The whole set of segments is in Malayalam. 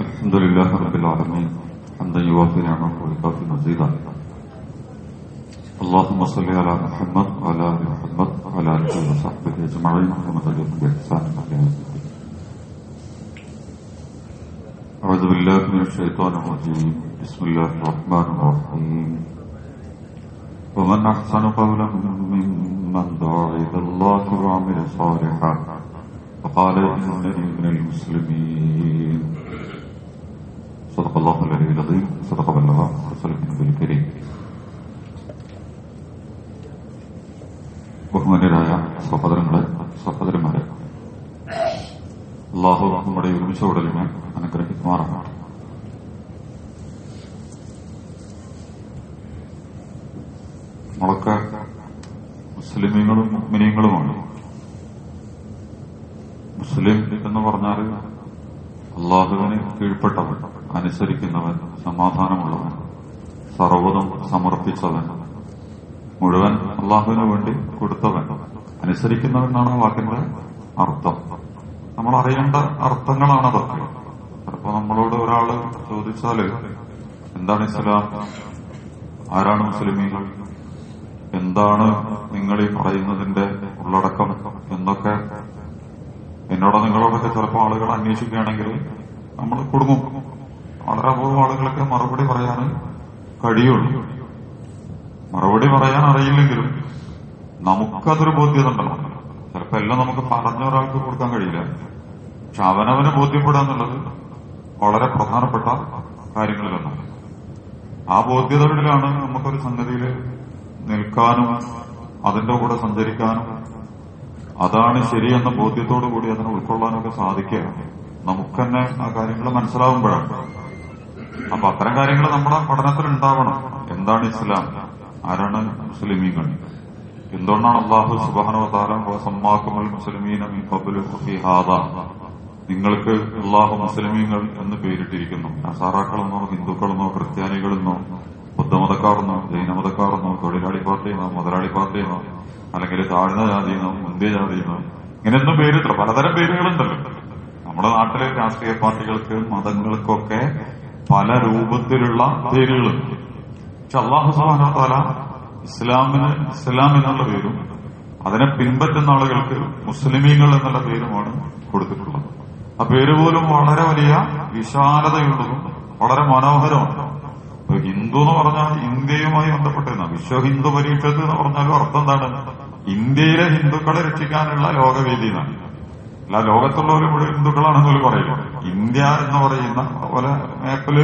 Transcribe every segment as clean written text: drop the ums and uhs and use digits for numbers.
الحمد لله رب العالمين حمدا يوافي نعمه ويكافي مزيدا. اللهم صل على محمد وعلى ال محمد وعلى اله وصحبه اجمعين ومن تبعهم باحسان الى يوم الدين. أعوذ بالله من الشيطان الرجيم. بسم الله الرحمن الرحيم. ومن أحسن قولا ممن دعا إلى الله وعمل صالحا وقال إنني من المسلمين. صدق الله العلي العظيم. صدق الله ورسوله النبي الكريم. ബഹുമാന്യരായ സഹോദരന്മാരെ, അല്ലാഹു നമ്മുടെ ഒരുമിച്ച ഉടലിനെ അനുഗ്രഹിക്കുമാറാണ്. നമ്മളൊക്കെ മുസ്ലിമീങ്ങളും മുഅ്മിനീങ്ങളുമാണ്. മുസ്ലിം എന്ന് പറഞ്ഞാൽ അള്ളാഹുവിന് കീഴ്പ്പെട്ടവൻ, അനുസരിക്കുന്നവൻ, സമാധാനമുള്ളവൻ, സർവ്വതും സമർപ്പിച്ചവൻ, മുഴുവൻ അള്ളാഹുവിന് വേണ്ടി കൊടുത്തവൻ, അനുസരിക്കുന്നവൻ എന്നാണ് വാക്കിന്റെ അർത്ഥം. നമ്മൾ അറിയേണ്ട അർത്ഥങ്ങളാണ് അതൊക്കെ. ചിലപ്പോ നമ്മളോട് ഒരാള് ചോദിച്ചാല് എന്താണ് ഇസ്ലാം, ആരാണ് മുസ്ലിമീങ്ങൾ, എന്താണ് നിങ്ങൾ ഈ പറയുന്നതിന്റെ ഉള്ളടക്കം എന്നൊക്കെ എന്നോടോ നിങ്ങളോടൊക്കെ ചിലപ്പോൾ ആളുകൾ അന്വേഷിക്കുകയാണെങ്കിൽ നമ്മൾ കുടുങ്ങും. വളരെ അപൂർവം ആളുകളൊക്കെ മറുപടി പറയാൻ കഴിയുള്ളൂ. മറുപടി പറയാൻ അറിയില്ലെങ്കിലും നമുക്കതൊരു ബോധ്യത ഉണ്ടല്ലോ. ചിലപ്പോ എല്ലാം നമുക്ക് പറഞ്ഞ ഒരാൾക്ക് കൊടുക്കാൻ കഴിയില്ല. പക്ഷെ അവനവന് ബോധ്യപ്പെടുക എന്നുള്ളത് വളരെ പ്രധാനപ്പെട്ട കാര്യങ്ങളിലൊന്നാണ്. ആ ബോധ്യതകളിലാണ് നമുക്കൊരു സംഗതിയിൽ നിൽക്കാനും അതിന്റെ കൂടെ സഞ്ചരിക്കാനും അതാണ് ശരിയെന്ന ബോധ്യത്തോടു കൂടി അതിനെ ഉൾക്കൊള്ളാനൊക്കെ സാധിക്കുക. നമുക്ക് തന്നെ ആ കാര്യങ്ങൾ മനസ്സിലാവുമ്പോഴാണ്. അപ്പൊ അത്തരം കാര്യങ്ങൾ നമ്മുടെ പഠനത്തിൽ ഉണ്ടാവണം. എന്താണ് ഇസ്ലാം, ആരാണ് മുസ്ലിമീങ്ങൾ, എന്തുകൊണ്ടാണ് അല്ലാഹു സുബ്ഹാനഹു വ തആല സമ്മാക്കുൽ മുസ്ലിമീന മിൻ ഖബ്ലു ഫീ ഹാദാ, നിങ്ങൾക്ക് അല്ലാഹു മുസ്ലിമീങ്ങൾ എന്ന് പേരിട്ടിരിക്കുന്നു. നസാറാക്കളെന്നോ ഹിന്ദുക്കളെന്നോ ക്രിസ്ത്യാനികളെന്നോ ബുദ്ധമതക്കാരെന്നോ ജൈനമതക്കാരെന്നോ തൊഴിലാളി പാർട്ടിയെന്നോ മുതലാളി പാർട്ടിയെന്നോ അല്ലെങ്കിൽ താഴ്ന്ന ജാതിയെന്നോ മുന്തിയ ജാതിയെന്നോ ഇങ്ങനെയൊന്നും പേരിട്ടില്ല. പലതരം പേരുകളുണ്ടല്ലോ. നമ്മുടെ നാട്ടിലെ രാഷ്ട്രീയ പാർട്ടികൾക്ക് മതങ്ങൾക്കൊക്കെ പല രൂപത്തിലുള്ള പേരുകളുണ്ട്. പക്ഷെ അല്ലാഹു സുബ്ഹാനഹു വ തആല ഇസ്ലാമിന് ഇസ്ലാം എന്നുള്ള പേരും അതിനെ പിൻപറ്റുന്ന ആളുകൾക്ക് മുസ്ലിമീങ്ങൾ എന്നുള്ള പേരുമാണ് കൊടുത്തിട്ടുള്ളത്. ആ പേര് പോലും വളരെ വലിയ വിശാലതയുള്ളതും വളരെ മനോഹരമാണ്. ഹിന്ദു എന്ന് പറഞ്ഞാൽ ഇന്ത്യയുമായി ബന്ധപ്പെട്ടിരുന്ന വിശ്വ ഹിന്ദു പരീക്ഷത്ത് എന്ന് പറഞ്ഞാലും അർത്ഥം എന്താണ്, ഇന്ത്യയിലെ ഹിന്ദുക്കളെ രക്ഷിക്കാനുള്ള ലോകവേദി എന്നാണ്. അല്ല ലോകത്തുള്ളവർ മുഴുവൻ ഹിന്ദുക്കളാണെന്നൊരു പറയില്ല. ഇന്ത്യ എന്ന് പറയുന്ന പോലെ മാപ്പില്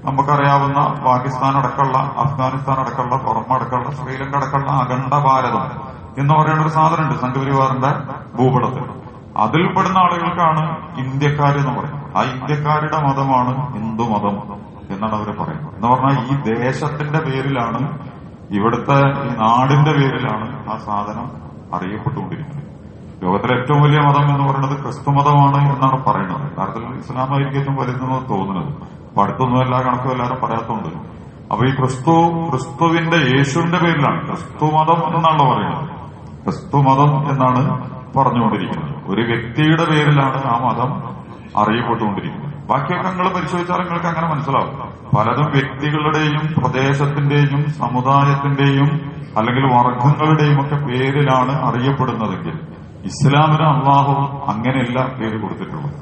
നമുക്കറിയാവുന്ന പാകിസ്ഥാൻ അടക്കമുള്ള അഫ്ഗാനിസ്ഥാൻ അടക്കമുള്ള ബർമ്മ അടക്കമുള്ള ശ്രീലങ്ക അടക്കമുള്ള അഖണ്ഡ ഭാരതം എന്ന് പറയുന്ന ഒരു സാധനമുണ്ട് സംഘപരിവാറിന്റെ ഭൂപടത്തിൽ. അതിൽപ്പെടുന്ന ആളുകൾക്കാണ് ഇന്ത്യക്കാരെന്ന് പറയുന്നത്. ആ ഇന്ത്യക്കാരുടെ മതമാണ് ഹിന്ദു മതം എന്നാണ് അവർ പറയുന്നത്. എന്ന് പറഞ്ഞാൽ ഈ ദേശത്തിന്റെ പേരിലാണ്, ഇവിടുത്തെ ഈ നാടിന്റെ പേരിലാണ് ആ സാധനം അറിയപ്പെട്ടുകൊണ്ടിരിക്കുന്നത്. ലോകത്തിലെ ഏറ്റവും വലിയ മതം എന്ന് പറയുന്നത് ക്രിസ്തു മതമാണ് എന്നാണ് പറയുന്നത്. യഥാർത്ഥത്തിൽ ഇസ്ലാമായിരിക്കും ഏറ്റവും വലുതെന്ന് തോന്നുന്നത്. അപ്പൊ അടുത്തൊന്നും എല്ലാ കണക്കും എല്ലാവരും പറയാത്തതുകൊണ്ട്. അപ്പൊ ഈ ക്രിസ്തുവിന്റെ യേശുവിന്റെ പേരിലാണ് ക്രിസ്തു മതം എന്നാണല്ലോ പറയുന്നത്. ക്രിസ്തു മതം എന്നാണ് പറഞ്ഞുകൊണ്ടിരിക്കുന്നത്. ഒരു വ്യക്തിയുടെ പേരിലാണ് ആ മതം അറിയപ്പെട്ടുകൊണ്ടിരിക്കുന്നത്. ബാക്കിയൊക്കെ നിങ്ങൾ പരിശോധിച്ചാൽ നിങ്ങൾക്ക് അങ്ങനെ മനസ്സിലാവും. പലതും വ്യക്തികളുടെയും പ്രദേശത്തിന്റെയും സമുദായത്തിന്റെയും അല്ലെങ്കിൽ വർഗങ്ങളുടെയും ഒക്കെ പേരിലാണ് അറിയപ്പെടുന്നതെങ്കിൽ ഇസ്ലാമിന് അല്ലാഹു അങ്ങനെയല്ല പേര് കൊടുത്തിട്ടുള്ളത്.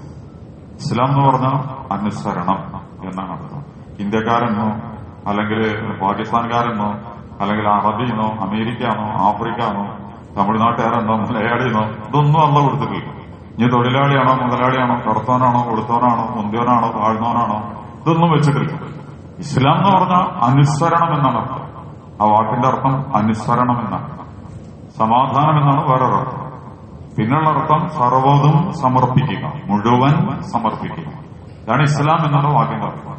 ഇസ്ലാം എന്ന് പറഞ്ഞാൽ അനുസരണം എന്നാണ് അർത്ഥം. ഇന്ത്യക്കാരെന്നോ അല്ലെങ്കിൽ പാകിസ്ഥാൻകാരെന്നോ അല്ലെങ്കിൽ അറബിന്നോ അമേരിക്കന്നോ ആഫ്രിക്കാന്നോ തമിഴ്നാട്ടുകാരെന്നോ മലയാളിന്നോ ഇതൊന്നും അല്ല കൊടുത്തിട്ടില്ല. ഇനി തൊഴിലാളിയാണോ മുതലാളിയാണോ കറുത്തവനാണോ വെളുത്തവനാണോ മുന്തിയവനാണോ താഴ്ന്നവനാണോ ഇതൊന്നും വെച്ചിട്ടില്ല. ഇസ്ലാം എന്ന് പറഞ്ഞാൽ അനുസരണം എന്നാണ് അർത്ഥം. ആ വാക്കിന്റെ അർത്ഥം അനുസരണം എന്നാണ്. സമാധാനം എന്നാണ് വേറൊരർത്ഥം. പിന്നുള്ള അർത്ഥം സർവ്വതും സമർപ്പിക്കുക, മുഴുവൻ സമർപ്പിക്കുക. ഇതാണ് ഇസ്ലാം എന്നുള്ള വാക്കിന്റെ അർത്ഥം.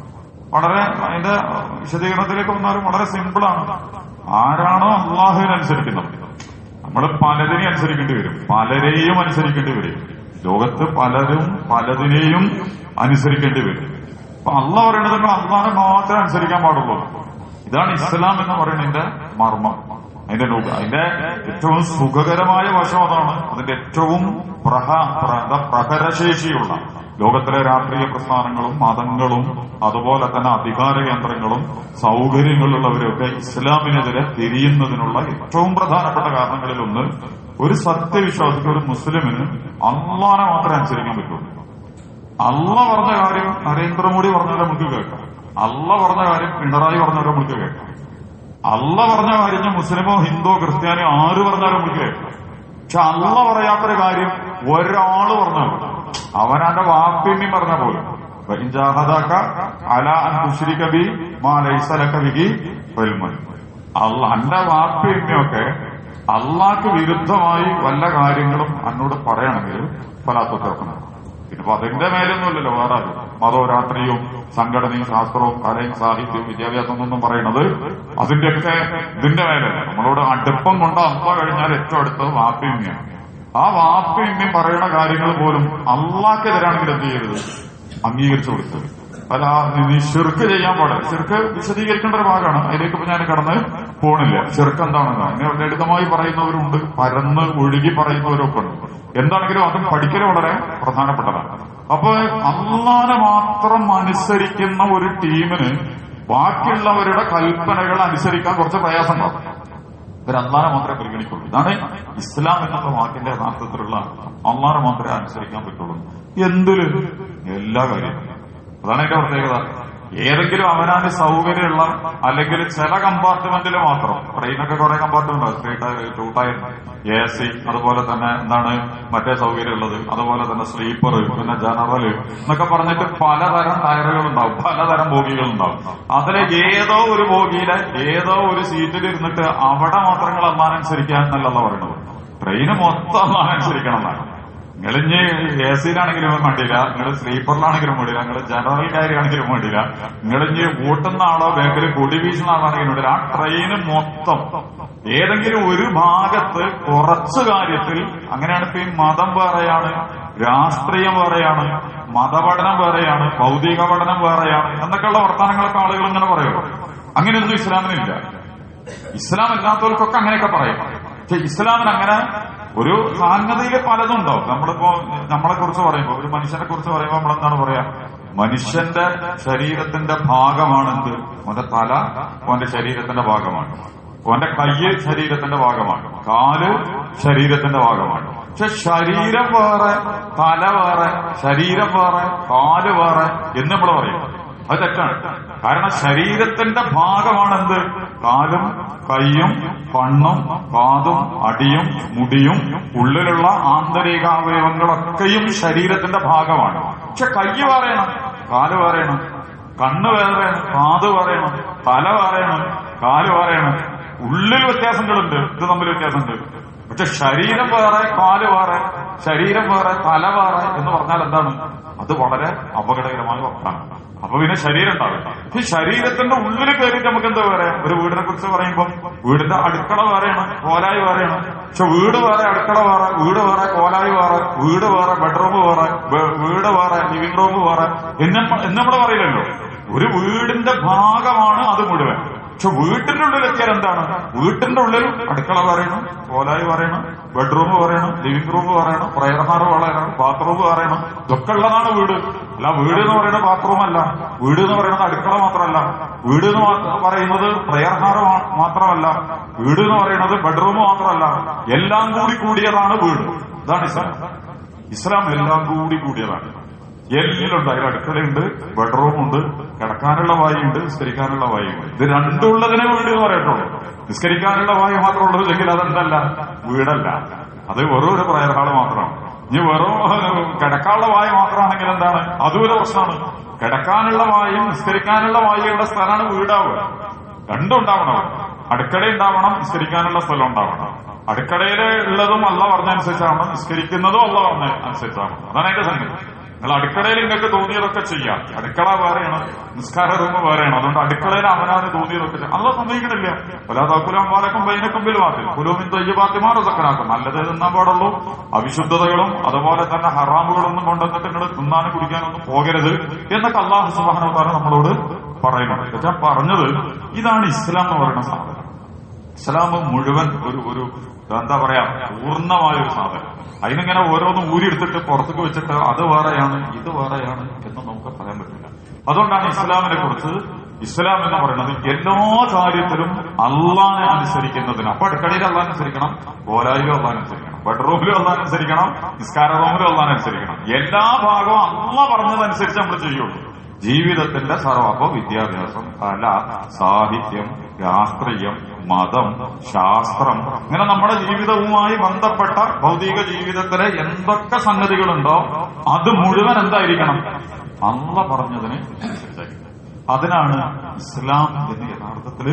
വളരെ അതിന്റെ വിശദീകരണത്തിലേക്ക് വന്നാലും വളരെ സിമ്പിളാണ്. ആരാണോ അള്ളാഹുവിനനുസരിക്കുന്നത്, നമ്മൾ പലതിനെയും അനുസരിക്കേണ്ടി വരും, പലരെയും അനുസരിക്കേണ്ടി വരും. ലോകത്ത് പലരും പലതിനെയും അനുസരിക്കേണ്ടി വരും. അപ്പൊ അള്ളാഹ് പറയുന്നത് അള്ളാഹിനെ മാത്രമേ അനുസരിക്കാൻ പാടുള്ളൂ. ഇതാണ് ഇസ്ലാം എന്ന് പറയുന്നതിന്റെ മർമ്മം. അതിന്റെ ഏറ്റവും സുഖകരമായ വശം അതാണ്. അതിന്റെ ഏറ്റവും പ്രഹരശേഷിയുള്ള ലോകത്തിലെ രാഷ്ട്രീയ പ്രസ്ഥാനങ്ങളും മതങ്ങളും അതുപോലെ തന്നെ അധികാര കേന്ദ്രങ്ങളും സൗകര്യങ്ങളുള്ളവരൊക്കെ ഇസ്ലാമിനെതിരെ തിരിയുന്നതിനുള്ള ഏറ്റവും പ്രധാനപ്പെട്ട കാരണങ്ങളിലൊന്ന് ഒരു സത്യവിശ്വാസിക്ക്, ഒരു മുസ്ലിമിന് അള്ളാനെ മാത്രമേ അനുസരിക്കാൻ പറ്റുള്ളൂ. അള്ള പറഞ്ഞ കാര്യം നരേന്ദ്രമോദി പറഞ്ഞാലും നമുക്ക് കേൾക്കാം. അള്ള പറഞ്ഞ കാര്യം പിണറായി പറഞ്ഞാലും നമുക്ക് കേൾക്കാം. അള്ള പറഞ്ഞ കാര്യം മുസ്ലിമോ ഹിന്ദുവോ ക്രിസ്ത്യാനിയോ ആര് പറഞ്ഞാലും നമുക്ക് കേൾക്കാം. പക്ഷെ അള്ള പറയാത്തൊരു കാര്യം ഒരാള് പറഞ്ഞാൽ അവനാന്റെ വാപ്പിമ്മയും പറഞ്ഞ പോലും അന്റെ വാപ്പിമ്മയൊക്കെ അള്ളാഹ്ക്ക് വിരുദ്ധമായി വല്ല കാര്യങ്ങളും എന്നോട് പറയണമെങ്കിൽ ഫലാത്തൊക്കെ. പിന്നെ അതിന്റെ മേലൊന്നുമില്ലല്ലോ വേറെ മതവും രാഷ്ട്രീയവും സംഘടനയും ശാസ്ത്രവും കലയും സാഹിത്യവും വിദ്യാഭ്യാസം എന്നൊന്നും പറയുന്നത് അതിന്റെയൊക്കെ ഇതിന്റെ മേലല്ല. നമ്മളോട് അടുപ്പം കൊണ്ട് അമ്മ കഴിഞ്ഞാൽ ഏറ്റവും അടുത്തത് വാപ്പിമ്മയാണ്. ആ വാപ്പിമ്മയും പറയുന്ന കാര്യങ്ങൾ പോലും അള്ളാഹ്ക്കെതിരാണെങ്കിൽ എന്ത് ചെയ്യരുത്, അംഗീകരിച്ചു കൊടുത്തത്. അല്ല, നീ ശിർക്ക് ചെയ്യാൻ പാടില്ല. ശിർക്ക് വിശദീകരിക്കേണ്ട ഒരു ഭാഗമാണ്. അതിലേക്ക് ഇപ്പൊ ഞാൻ കടന്ന് പോണില്ല. ശിർക്ക് എന്താണെന്ന് അങ്ങനെ ലളിതമായി പറയുന്നവരുണ്ട്, പരന്ന് ഒഴുകി പറയുന്നവരൊക്കെ ഉണ്ട്. എന്താണെങ്കിലും അതും പഠിക്കൽ വളരെ പ്രധാനപ്പെട്ടതാണ്. അപ്പൊ അള്ളാനെ മാത്രം അനുസരിക്കുന്ന ഒരു ടീമിന് ബാക്കിയുള്ളവരുടെ കൽപ്പനകൾ അനുസരിക്കാൻ കുറച്ച് പ്രയാസമുണ്ടാവും. ഇവർ അള്ളാനെ മാത്രമേ പരിഗണിക്കുള്ളൂ. ഇതാണ് ഇസ്ലാം എന്നുള്ള വാക്കിന്റെ യഥാർത്ഥത്തിലുള്ള അള്ളാനെ മാത്രമേ അനുസരിക്കാൻ പറ്റുള്ളൂ. എന്തില്? എല്ലാ കാര്യവും. അതാണ് അതിന്റെ പ്രത്യേകത. ഏതെങ്കിലും അവനാന് സൗകര്യമുള്ള അല്ലെങ്കിൽ ചില കമ്പാർട്ട്മെന്റിൽ മാത്രം, ട്രെയിനൊക്കെ കുറെ compartment, street two tyre, AC, അതുപോലെ തന്നെ എന്താണ് മറ്റേ സൗകര്യമുള്ളത്, അതുപോലെ തന്നെ സ്ലീപ്പർ, പിന്നെ ജനറൽ എന്നൊക്കെ പറഞ്ഞിട്ട് പലതരം ടയറുകൾ ഉണ്ടാവും, പലതരം ബോഗികൾ ഉണ്ടാവും. അതിലെ ഏതോ ഒരു ബോഗിയിലെ ഏതോ ഒരു സീറ്റിൽ ഇരുന്നിട്ട് അവിടെ മാത്രങ്ങൾ അള്ളാനനുസരിക്കാൻ എന്നല്ല പറയുന്നത്. ട്രെയിന് മൊത്തം അള്ളാനനുസരിക്കണം എന്നാണ്. നിങ്ങളിഞ്ഞ് AC-യിലാണെങ്കിലും വേണ്ടിയില്ല, നിങ്ങൾ സ്ലീപ്പറിലാണെങ്കിലും വേണ്ടിയില്ല, നിങ്ങൾ ജനറൽ കാര്യമാണെങ്കിലും വേണ്ടിയില്ല, നിങ്ങളിഞ്ഞ് കൂട്ടുന്ന ആളോ ബാക്കിൽ കൊടി വീശുന്ന ആളാണെങ്കിലും വേണ്ടിയില്ല, ആ ട്രെയിന് മൊത്തം ഏതെങ്കിലും ഒരു ഭാഗത്ത് കുറച്ച് കാര്യത്തിൽ അങ്ങനെയാണ്. ഇപ്പൊ ഈ മതം വേറെയാണ്, രാഷ്ട്രീയം വേറെയാണ്, മതപഠനം വേറെയാണ്, ഭൗതിക പഠനം വേറെയാണ് എന്നൊക്കെയുള്ള വർത്തമാനങ്ങളൊക്കെ ആളുകൾ ഇങ്ങനെ പറയും. അങ്ങനെയൊന്നും ഇസ്ലാമിനില്ല. ഇസ്ലാം അല്ലാത്തവർക്കൊക്കെ അങ്ങനെയൊക്കെ പറയും. പക്ഷെ ഇസ്ലാമിന് അങ്ങനെ ഒരു സാധ്യതയിൽ പലതും ഉണ്ടാവും. നമ്മളിപ്പോ നമ്മളെ കുറിച്ച് പറയുമ്പോ, ഒരു മനുഷ്യനെ കുറിച്ച് പറയുമ്പോ നമ്മളെന്താണ് പറയാ? മനുഷ്യന്റെ ശരീരത്തിന്റെ ഭാഗമാണ് എന്ത്? ഓന്റെ തല ഓന്റെ ശരീരത്തിന്റെ ഭാഗമാണ്, ഓന്റെ കയ്യ് ശരീരത്തിന്റെ ഭാഗമാണ്, കാല് ശരീരത്തിന്റെ ഭാഗമാണ്. പക്ഷെ ശരീരം വേറെ, തല വേറെ, ശരീരം വേറെ, കാല് വേറെ എന്ന് നമ്മൾ പറയും. അത് തെറ്റാണ്. കാരണം ശരീരത്തിന്റെ ഭാഗമാണെന്ത്? കാലും കൈയും കണ്ണും കാതും അടിയും മുടിയും ഉള്ളിലുള്ള ആന്തരികാവയവങ്ങളൊക്കെയും ശരീരത്തിന്റെ ഭാഗമാണ്. പക്ഷെ കൈ പറയണം, കാല് പറയണം, കണ്ണ് വേറെയാണ്, കാത് പറയണം, തല പറയണം, കാല് പറയണം. ഉള്ളിൽ വ്യത്യാസങ്ങളുണ്ട്, ഇത് തമ്മിൽ വ്യത്യാസമുണ്ട്. പക്ഷെ ശരീരം വേറെ, കാല് വേറെ, ശരീരം വേറെ, തല വേറെ എന്ന് പറഞ്ഞാൽ എന്താണ്? അത് വളരെ അപകടകരമായ വാക്കാണ്. അപ്പൊ പിന്നെ ശരീരം ഉണ്ടാവില്ല. ഈ ശരീരത്തിന്റെ ഉള്ളിൽ കയറിയിട്ട് നമുക്ക് എന്താ പറയാം? ഒരു വീടിനെ കുറിച്ച് പറയുമ്പോൾ വീടിന്റെ അടുക്കള വേറെയാണ്, കോലായി വേറെയാണ്. പക്ഷെ വീട് വേറെ, അടുക്കള വേറെ, വീട് വേറെ, കോലായി വേറെ, വീട് വേറെ, ബെഡ്റൂം വേറെ, വീട് വേറെ, ലിവിംഗ് റൂം വേറെ എന്ന് നമ്മൾ പറയില്ലല്ലോ. ഒരു വീടിന്റെ ഭാഗമാണ് അത് മുഴുവൻ. പക്ഷെ വീട്ടിന്റെ ഉള്ളിലെത്തിയാൽ എന്താണ്? വീട്ടിന്റെ ഉള്ളിൽ അടുക്കള പറയണം, കോലായി പറയണം, ബെഡ്റൂം പറയണം, ലിവിംഗ് റൂം പറയണം, പ്രയർ ഹാൾ പറയണം, ബാത്റൂം പറയണം. ഇതൊക്കെ ഉള്ളതാണ് വീട്. അല്ല, വീട് എന്ന് പറയുന്നത് ബാത്റൂം അല്ല, വീട് എന്ന് പറയുന്നത് അടുക്കള മാത്രമല്ല, വീട് എന്ന് പറയുന്നത് പ്രയർ ഹാൾ മാത്രമല്ല, വീട് എന്ന് പറയുന്നത് ബെഡ്റൂം മാത്രമല്ല, എല്ലാം കൂടി കൂടിയതാണ് വീട്. ഇതാണ് ഇസ്ലാം. ഇസ്ലാം എല്ലാം കൂടി കൂടിയതാണ്. എല്ലാം ഉണ്ട്. അതിൽ അടുക്കളയുണ്ട്, ബെഡ്റൂമുണ്ട്, കിടക്കാനുള്ള വായുണ്ട്, നിസ്കരിക്കാനുള്ള വായുണ്ട്. ഇത് രണ്ടുള്ളതിനെ വീട് എന്ന് പറയട്ടുള്ളൂ. നിസ്കരിക്കാനുള്ള വായു മാത്രം ഉള്ളതെങ്കിൽ അതെന്തല്ല? വീടല്ല, അത് വെറും ഒരു പ്രയർ ഹാള് മാത്രമാണ്. ഇനി വെറും കിടക്കാനുള്ള വായു മാത്രമാണെങ്കിൽ എന്താണ്? അതും ഒരു പ്രശ്നമാണ്. കിടക്കാനുള്ള വായും നിസ്കരിക്കാനുള്ള വായുകളുടെ സ്ഥലമാണ് വീടാവുക. രണ്ടും ഉണ്ടാവണം. അടുക്കള ഉണ്ടാവണം, നിസ്കരിക്കാനുള്ള സ്ഥലം ഉണ്ടാവണം. അടുക്കളയിൽ ഉള്ളതും അല്ല പറഞ്ഞനുസരിച്ചാണ്, നിസ്കരിക്കുന്നതും അല്ല പറഞ്ഞ അനുസരിച്ചാണ്. അതാണ് അതിന്റെ സംഗതി. നിങ്ങൾ അടുക്കളയിൽ നിങ്ങൾക്ക് തോന്നിയതൊക്കെ ചെയ്യാം. അടുക്കള വേറെയാണ്, നിസ്കാര റൂം വേറെയാണ്. അതുകൊണ്ട് അടുക്കളയിൽ അവനാന് തോന്നിയതൊക്കെ ചെയ്യാം. അല്ല സമ്മതിക്കണില്ല. പലാതാക്കുലാമ്പാലക്കും ബൈനക്കുമ്പിൽ വാത്തിൽ കുലൂമിൻ തയ്യബാത്തിമാർ സക്കനാക്കും. നല്ലത് തിന്നാൻ പാടുള്ളൂ. അവിശുദ്ധതകളും അതുപോലെ തന്നെ ഹറാമുകളൊന്നും കൊണ്ടുവന്നിട്ട് നിങ്ങൾ തിന്നാനും കുടിക്കാനൊന്നും പോകരുത് എന്നൊക്കെ അല്ലാഹു സുബ്ഹാനഹു വ തആല നമ്മളോട് പറയുന്നുണ്ട്. ഞാൻ പറഞ്ഞത് ഇതാണ് ഇസ്ലാം എന്ന് പറയുന്ന സാധനം. ഇസ്ലാം മുഴുവൻ ഒരു എന്താ പറയാ പൂർണ്ണമായൊരു സാധനം. അതിനിങ്ങനെ ഓരോന്നും ഊരിയെടുത്തിട്ട് പുറത്തേക്ക് വെച്ചിട്ട് അത് വേറെയാണ് ഇത് വേറെയാണ് എന്ന് നമുക്ക് പറയാൻ പറ്റില്ല. അതുകൊണ്ടാണ് ഇസ്ലാമിനെ കുറിച്ച് ഇസ്ലാം എന്ന് പറയുന്നത് എല്ലാ കാര്യത്തിലും അള്ളാനെ അനുസരിക്കുന്നതിന്. അപ്പൊ അടുക്കളയിൽ അള്ളാൻ അനുസരിക്കണം, കോലായിലും അള്ളാൻ അനുസരിക്കണം, ബെഡ്റൂമിലും അള്ളാൻ അനുസരിക്കണം, നിസ്കാര റൂമിലും അള്ളാൻ അനുസരിക്കണം. എല്ലാ ഭാഗവും അള്ളാ പറഞ്ഞതനുസരിച്ച് നമ്മൾ ചെയ്യുള്ളൂ. ജീവിതത്തിന്റെ സർവ്വ വിദ്യാഭ്യാസം, കല, സാഹിത്യം, രാഷ്ട്രീയം, മതം, ശാസ്ത്രം, ഇങ്ങനെ നമ്മുടെ ജീവിതവുമായി ബന്ധപ്പെട്ട ഭൗതിക ജീവിതത്തിലെ എന്തൊക്കെ സംഗതികളുണ്ടോ അത് മുഴുവൻ എന്തായിരിക്കണം? അള്ളാ പറഞ്ഞതിന് അനുസരിച്ചായിരിക്കണം. അതിനാണ് ഇസ്ലാം എന്ന് യഥാർത്ഥത്തിൽ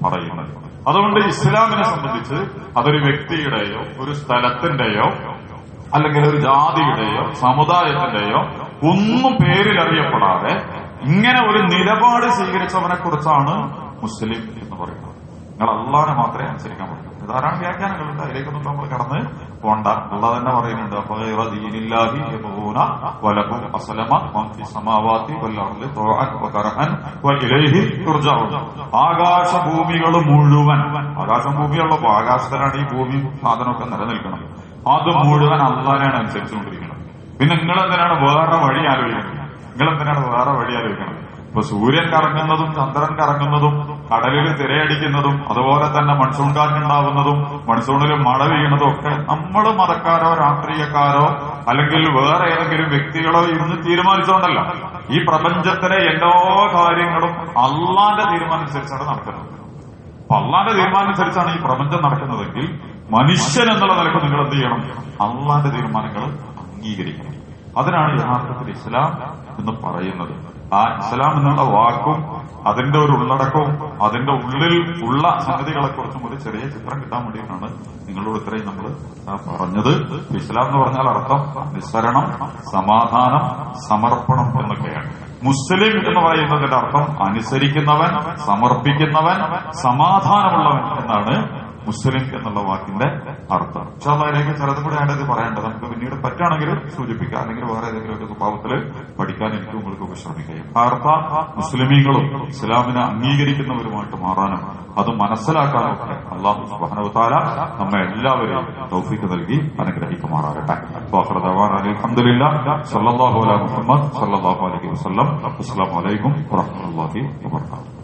പറയുന്നത്. അതുകൊണ്ട് ഇസ്ലാമിനെ സംബന്ധിച്ച് അതൊരു വ്യക്തിയുടെയോ ഒരു സ്ഥലത്തിന്റെയോ അല്ലെങ്കിൽ ഒരു ജാതിയുടെയോ സമുദായത്തിന്റെയോ ഒന്നും പേരിൽ അറിയപ്പെടാതെ ഇങ്ങനെ ഒരു നിലപാട് സ്വീകരിച്ചവനെ കുറിച്ചാണ് മുസ്ലിം എന്ന് പറയുന്നത്. നിങ്ങൾ അള്ളാഹനെ മാത്രമേ അനുസരിക്കാൻ പറ്റൂ. ധാരാളം വ്യാഖ്യാനങ്ങളുണ്ട്, അതിലേക്കൊന്നും നമ്മൾ കടന്ന് പോണ്ട. അള്ളാഹ് തന്നെ പറയുന്നുണ്ട്, ആകാശഭൂമികൾ മുഴുവൻ, ആകാശം ഭൂമിയുള്ളപ്പോ ആകാശത്തിലാണ് ഈ ഭൂമിയും സാധനമൊക്കെ നിലനിൽക്കണം. അത് മുഴുവൻ അള്ളാഹനെയാണ് അനുസരിച്ചുകൊണ്ടിരിക്കുന്നത്. പിന്നെ നിങ്ങളെന്തിനാണ് വേറെ വഴി ആലോചിക്കണം? ഇപ്പൊ സൂര്യൻ കറങ്ങുന്നതും ചന്ദ്രൻ കറങ്ങുന്നതും കടലിൽ തിരയടിക്കുന്നതും അതുപോലെ തന്നെ മൺസൂൺ കാറ്റുണ്ടാവുന്നതും മൺസൂണിൽ മഴ വീഴുന്നതും ഒക്കെ നമ്മൾ മതക്കാരോ രാഷ്ട്രീയക്കാരോ അല്ലെങ്കിൽ വേറെ ഏതെങ്കിലും വ്യക്തികളോ ഇരുന്ന് തീരുമാനിച്ചുകൊണ്ടല്ല. ഈ പ്രപഞ്ചത്തിലെ എല്ലാ കാര്യങ്ങളും അള്ളാന്റെ തീരുമാനമനുസരിച്ചാണ് നടക്കുന്നത്. അപ്പൊ അള്ളാന്റെ തീരുമാനമനുസരിച്ചാണ് ഈ പ്രപഞ്ചം നടക്കുന്നതെങ്കിൽ മനുഷ്യൻ എന്നുള്ള നിലക്ക് നിങ്ങൾ എന്ത് ചെയ്യണം? അള്ളാന്റെ തീരുമാനങ്ങൾ അംഗീകരിക്കണം. അതിനാണ് യഥാർത്ഥത്തിൽ ഇസ്ലാം എന്ന് പറയുന്നത്. ആ ഇസ്ലാം എന്നുള്ള വാക്കും അതിന്റെ ഒരു ഉള്ളടക്കവും അതിന്റെ ഉള്ളിൽ ഉള്ള സംഗതികളെ കുറിച്ചും ഒരു ചെറിയ ചിത്രം കിട്ടാൻ വേണ്ടിയിട്ടാണ് നിങ്ങളോട് ഇത്രയും നമ്മൾ പറഞ്ഞത്. ഇസ്ലാം എന്ന് പറഞ്ഞാൽ അർത്ഥം നിസ്സരണം, സമാധാനം, സമർപ്പണം എന്നൊക്കെയാണ്. മുസ്ലിം എന്ന് പറയുന്നതിന്റെ അർത്ഥം അനുസരിക്കുന്നവൻ, സമർപ്പിക്കുന്നവൻ, സമാധാനമുള്ളവൻ എന്നാണ് മുസ്ലിം എന്നുള്ള വാക്കിന്റെ അർത്ഥം. അതിലേക്ക് ചിലതും കൂടെ ആയിട്ട് പറയേണ്ടത് നമുക്ക് പിന്നീട് പറ്റുകയാണെങ്കിൽ സൂചിപ്പിക്കാം, അല്ലെങ്കിൽ വേറെ ഏതെങ്കിലും ഒരു സ്വഭാവത്തിൽ പഠിക്കാൻ എനിക്ക് നിങ്ങൾക്കൊക്കെ ശ്രമിക്കാം. യഥാർത്ഥ മുസ്ലിമീങ്ങളും ഇസ്ലാമിനെ അംഗീകരിക്കുന്നവരുമായിട്ട് മാറാനും അത് മനസ്സിലാക്കാനും ഒക്കെ അല്ലാഹു സുബ്ഹാനഹു വ തആല നമ്മെ എല്ലാവരെയും തൗഫീഖ് നൽകി അനുഗ്രഹിക്കുമാറാകട്ടെ. അൽഹംദുലില്ലാഹ് സ്വല്ലല്ലാഹു അലാ മുഹമ്മദ് സ്വല്ലല്ലാഹു അലൈഹി വസല്ലം. അസ്സലാമു അലൈക്കും വറഹ്മത്തുള്ളാഹി വബറകാതുഹു.